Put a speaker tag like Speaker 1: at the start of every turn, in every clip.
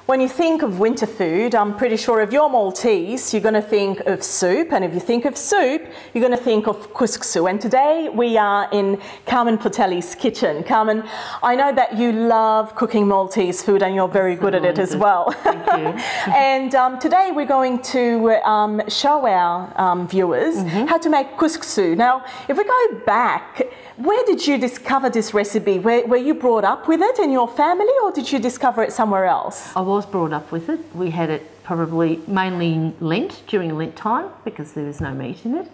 Speaker 1: When you think of winter food, I'm pretty sure if you're Maltese, you're going to think of soup. And if you think of soup, you're going to think of Kusksu. And today we are in Carmen Portelli's kitchen. Carmen, I know that you love cooking Maltese food and you're very good at it as well.
Speaker 2: Thank you.
Speaker 1: And today we're going to show our viewers how to make Kusksu. Now, if we go back, where did you discover this recipe? Were you brought up with it in your family, or did you discover it somewhere else?
Speaker 2: I was brought up with it. We had it probably mainly in Lent, during Lent time, because there was no meat in it.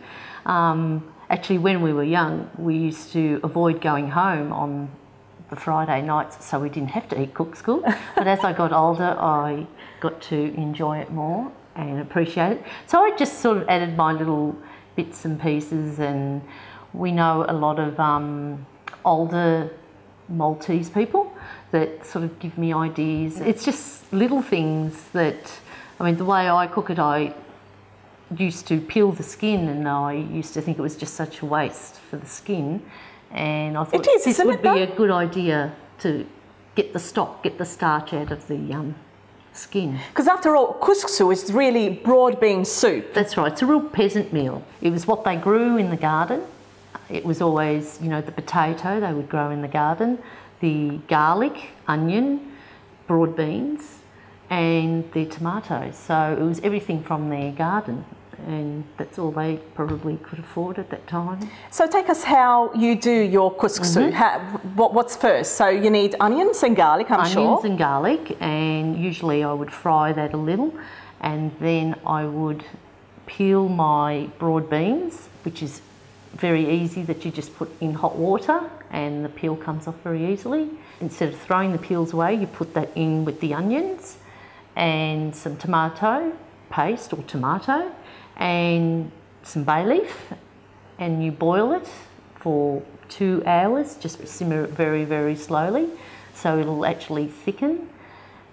Speaker 2: Actually, when we were young, we used to avoid going home on the Friday nights, so we didn't have to eat Kusksu. But as I got older, I got to enjoy it more and appreciate it. So I just sort of added my little bits and pieces, and we know a lot of older Maltese people that sort of give me ideas. It's just little things that, I mean, the way I cook it, I used to peel the skin, and I used to think it was just such a waste for the skin. And I thought this would be a good idea to get the stock, get the starch out of the skin.
Speaker 1: Because after all, Kusksu is really broad bean soup.
Speaker 2: That's right, it's a real peasant meal. It was what they grew in the garden. It was always, you know, the potato they would grow in the garden, the garlic, onion, broad beans, and the tomatoes. So it was everything from their garden, and that's all they probably could afford at that time. So
Speaker 1: take us how you do your Kusksu. What's first? So you need onions and garlic, I'm sure.
Speaker 2: Onions and garlic, and usually I would fry that a little, and then I would peel my broad beans, which is very easy, that you just put in hot water and the peel comes off very easily. Instead of throwing the peels away, you put that in with the onions and some tomato paste or tomato and some bay leaf, and you boil it for 2 hours. Just simmer it very, very slowly so it'll actually thicken.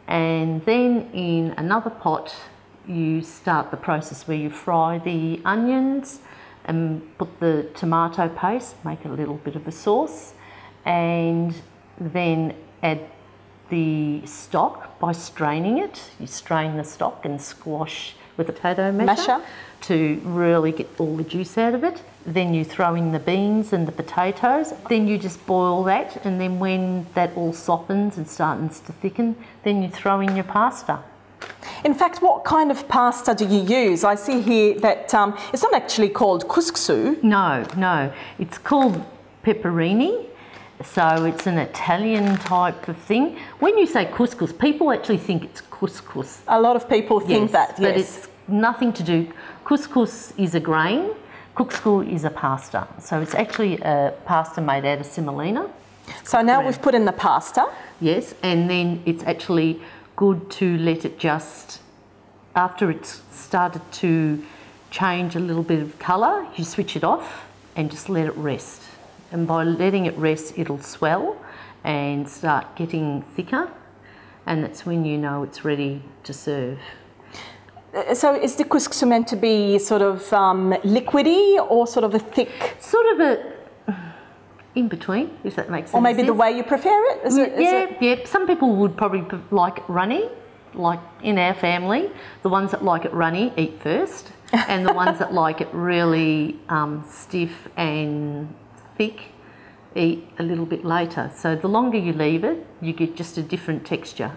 Speaker 2: And then in another pot you start the process where you fry the onions and put the tomato paste, make a little bit of a sauce, and then add the stock by straining it. You strain the stock and squash with a potato masher to really get all the juice out of it. Then you throw in the beans and the potatoes. Then you just boil that, and then when that all softens and starts to thicken, then you throw in your pasta.
Speaker 1: In fact, what kind of pasta do you use? I see here that it's not actually called Kusksu.
Speaker 2: No, no. It's called pepperini. So it's an Italian type of thing. When you say couscous, people actually think it's couscous.
Speaker 1: A lot of people think that, yes.
Speaker 2: But it's nothing to do. Couscous is a grain. Kusksu is a pasta. So it's actually a pasta made out of semolina.
Speaker 1: So now we've put in the pasta.
Speaker 2: Yes, and then it's actually good to let it just, after it's started to change a little bit of colour, you switch it off and just let it rest. And by letting it rest, it'll swell and start getting thicker, and that's when you know it's ready to serve.
Speaker 1: So is the Kusksu meant to be sort of liquidy or sort of a thick?
Speaker 2: Sort of a in between, if that makes sense.
Speaker 1: Or maybe the way you prepare it?
Speaker 2: Yeah. Some people would probably like it runny, like in our family. The ones that like it runny eat first, and the ones that like it really stiff and thick eat a little bit later. So the longer you leave it, you get just a different texture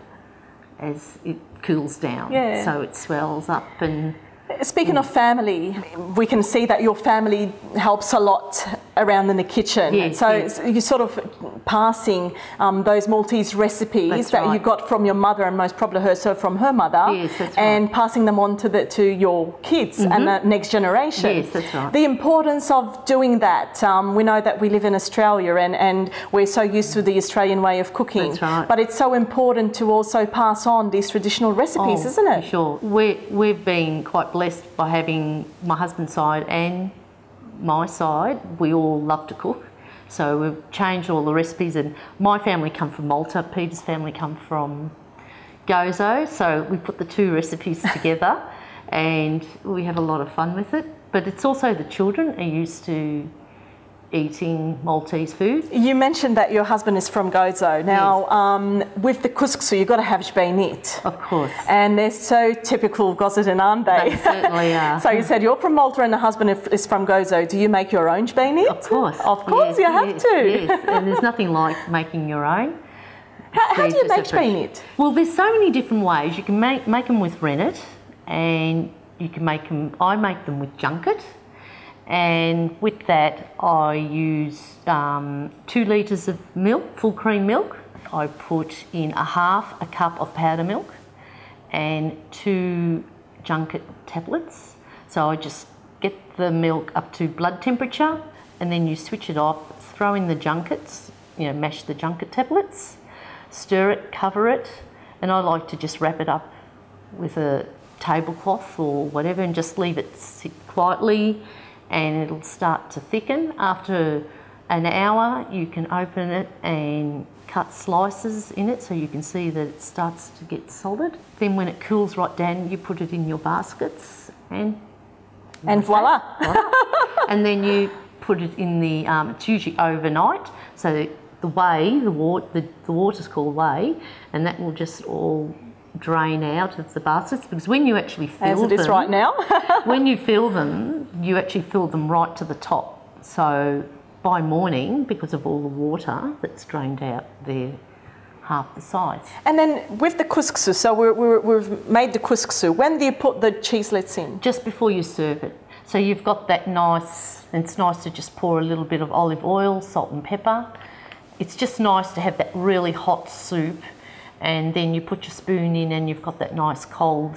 Speaker 2: as it cools down. Yeah. So it swells up. And
Speaker 1: speaking of family, we can see that your family helps a lot around in the kitchen.
Speaker 2: Yes,
Speaker 1: so
Speaker 2: yes.
Speaker 1: You're sort of passing those Maltese recipes that you got from your mother, and most probably also from her mother.
Speaker 2: Yes, that's
Speaker 1: and
Speaker 2: right.
Speaker 1: Passing them on to your kids and the next generation.
Speaker 2: Yes, that's right.
Speaker 1: The importance of doing that. We know that we live in Australia and we're so used to the Australian way of cooking.
Speaker 2: That's right.
Speaker 1: But it's so important to also pass on these traditional recipes, isn't it?
Speaker 2: Sure. We've been quite blessed by having my husband's side and my side. We all love to cook, so we've changed all the recipes. And my family come from Malta, Peter's family come from Gozo, so we put the two recipes together and we have a lot of fun with it. But it's also the children are used to eating Maltese food.
Speaker 1: You mentioned that your husband is from Gozo. Now,
Speaker 2: Yes.
Speaker 1: With the Kusksu, you've got to have jbeinit.
Speaker 2: Of course.
Speaker 1: And they're so typical Gozitan, aren't they?
Speaker 2: They certainly are.
Speaker 1: So you said you're from Malta and the husband is from Gozo. Do you make your own jbeinit?
Speaker 2: Of course.
Speaker 1: Of course,
Speaker 2: Yes,
Speaker 1: you have
Speaker 2: yes,
Speaker 1: to.
Speaker 2: Yes, and there's nothing like making your own.
Speaker 1: How do you make jbeinit?
Speaker 2: Well, there's so many different ways. You can make them with rennet, and you can make them, I make them with junket. And with that, I use 2 litres of milk, full cream milk. I put in half a cup of powder milk and 2 junket tablets. So I just get the milk up to blood temperature, and then you switch it off, throw in the junkets, mash the junket tablets, stir it, cover it, and I like to just wrap it up with a tablecloth or whatever and just leave it sit quietly, and it'll start to thicken. After an hour, you can open it and cut slices in it so you can see that it starts to get solid. Then when it cools right down, you put it in your baskets and
Speaker 1: voila.
Speaker 2: And then you put it in the, it's usually overnight, so the whey, the water's called whey, and that will just all drain out of the baskets, because when you actually fill them...
Speaker 1: As it is right now.
Speaker 2: When you fill them, you actually fill them right to the top. So by morning, because of all the water that's drained out, they're half the size.
Speaker 1: And then with the Kusksu, so we've made the Kusksu. When do you put the cheeselets in?
Speaker 2: Just before you serve it. So you've got that nice, it's nice to just pour a little bit of olive oil, salt and pepper. It's just nice to have that really hot soup, and then you put your spoon in and you've got that nice cold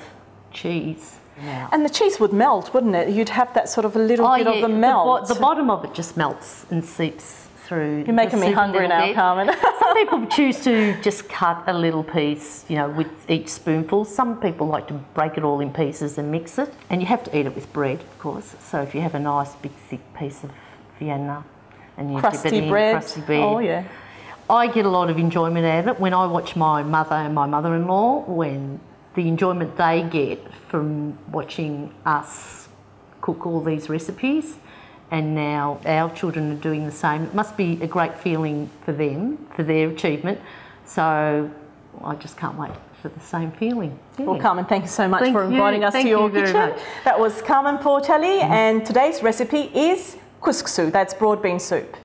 Speaker 2: cheese. Yeah.
Speaker 1: And the cheese would melt, wouldn't it? You'd have that sort of a little bit of a melt.
Speaker 2: The bottom of it just melts and seeps through.
Speaker 1: You're making me hungry now, Carmen.
Speaker 2: Some people choose to just cut a little piece, with each spoonful. Some people like to break it all in pieces and mix it. And you have to eat it with bread, of course. So if you have a nice big thick piece of Vienna and you dip it in crusty bread.
Speaker 1: Oh yeah.
Speaker 2: I get a lot of enjoyment out of it when I watch my mother and my mother-in-law, when the enjoyment they get from watching us cook all these recipes, and now our children are doing the same. It must be a great feeling for them, for their achievement. So I just can't wait for the same feeling. Yeah.
Speaker 1: Well, Carmen, thank you so much for inviting us to your kitchen. That was Carmen Portelli, and today's recipe is Kusksu, that's broad bean soup.